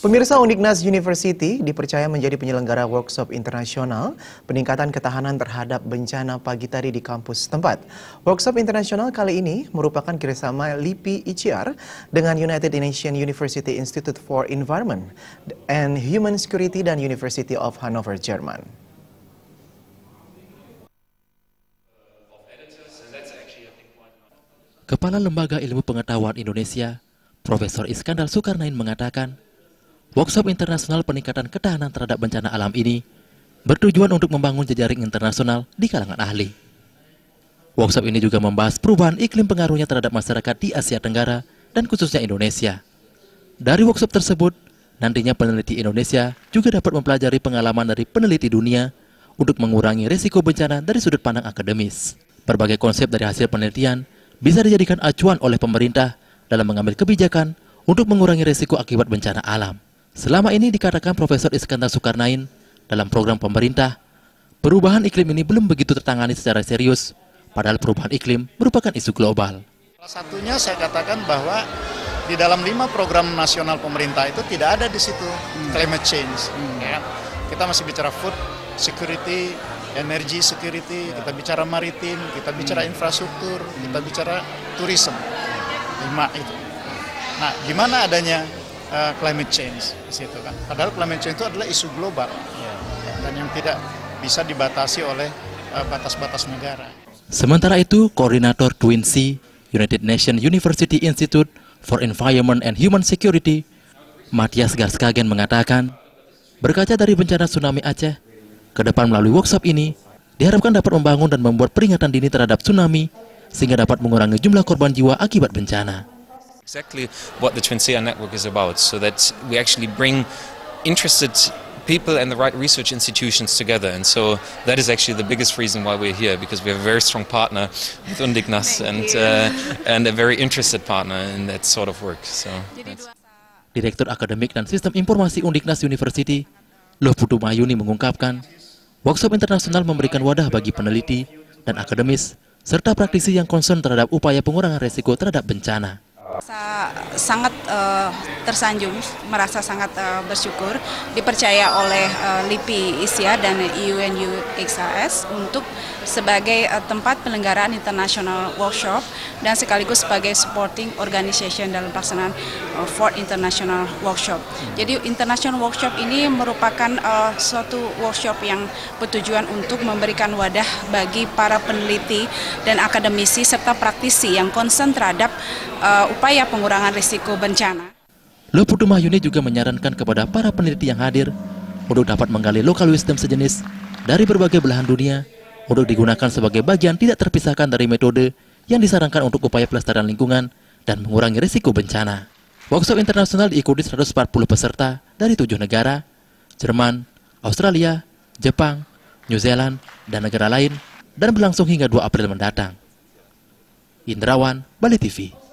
Pemirsa, Undiknas University dipercaya menjadi penyelenggara workshop internasional peningkatan ketahanan terhadap bencana pagi tadi di kampus setempat. Workshop internasional kali ini merupakan kerjasama LIPI ICR dengan United Nations University Institute for Environment and Human Security dan University of Hanover, Jerman. Kepala Lembaga Ilmu Pengetahuan Indonesia, Profesor Iskandar Zulkarnain mengatakan, workshop internasional peningkatan ketahanan terhadap bencana alam ini bertujuan untuk membangun jejaring internasional di kalangan ahli. Workshop ini juga membahas perubahan iklim pengaruhnya terhadap masyarakat di Asia Tenggara dan khususnya Indonesia. Dari workshop tersebut, nantinya peneliti Indonesia juga dapat mempelajari pengalaman dari peneliti dunia untuk mengurangi risiko bencana dari sudut pandang akademis. Berbagai konsep dari hasil penelitian bisa dijadikan acuan oleh pemerintah dalam mengambil kebijakan untuk mengurangi risiko akibat bencana alam. Selama ini dikatakan Profesor Iskandar Zulkarnain dalam program pemerintah, perubahan iklim ini belum begitu tertangani secara serius, padahal perubahan iklim merupakan isu global. Salah satunya saya katakan bahwa di dalam 5 program nasional pemerintah itu tidak ada di situ climate change. Ya. Kita masih bicara food security, energy security, kita bicara maritim, kita bicara infrastruktur, kita bicara tourism. 5 itu. Nah, gimana adanya climate change di situ kan? Padahal climate change itu adalah isu global dan yang tidak bisa dibatasi oleh batas-batas negara. Sementara itu, Koordinator TWINSEE, United Nations University Institute for Environment and Human Security, Matthias Garskagen mengatakan, berkaca dari bencana tsunami Aceh, ke depan melalui workshop ini, diharapkan dapat membangun dan membuat peringatan dini terhadap tsunami, sehingga dapat mengurangi jumlah korban jiwa akibat bencana. Exactly what the TWINSEE network is about, so that we actually bring interested people and the right research institutions together. And so that is actually the biggest reason why we're here, because we have a very strong partner with Undiknas and a very interested partner in that sort of work. So Direktur Akademik dan Sistem Informasi Undiknas University, Loh Putu Mayuni mengungkapkan, workshop internasional memberikan wadah bagi peneliti dan akademis serta praktisi yang concern terhadap upaya pengurangan resiko terhadap bencana. Sangat tersanjung, merasa sangat bersyukur dipercaya oleh LIPI ICR dan UNUXAS untuk sebagai tempat penyelenggaraan international workshop dan sekaligus sebagai supporting organization dalam pelaksanaan 4th International Workshop. Jadi international workshop ini merupakan suatu workshop yang bertujuan untuk memberikan wadah bagi para peneliti dan akademisi serta praktisi yang concern terhadap upaya pengurangan risiko bencana. Loh Putu Mayuni juga menyarankan kepada para peneliti yang hadir untuk dapat menggali local wisdom sejenis dari berbagai belahan dunia untuk digunakan sebagai bagian tidak terpisahkan dari metode yang disarankan untuk upaya pelestarian lingkungan dan mengurangi risiko bencana. Workshop internasional diikuti 140 peserta dari 7 negara, Jerman, Australia, Jepang, New Zealand, dan negara lain, dan berlangsung hingga 2 April mendatang. Indrawan, Bali TV.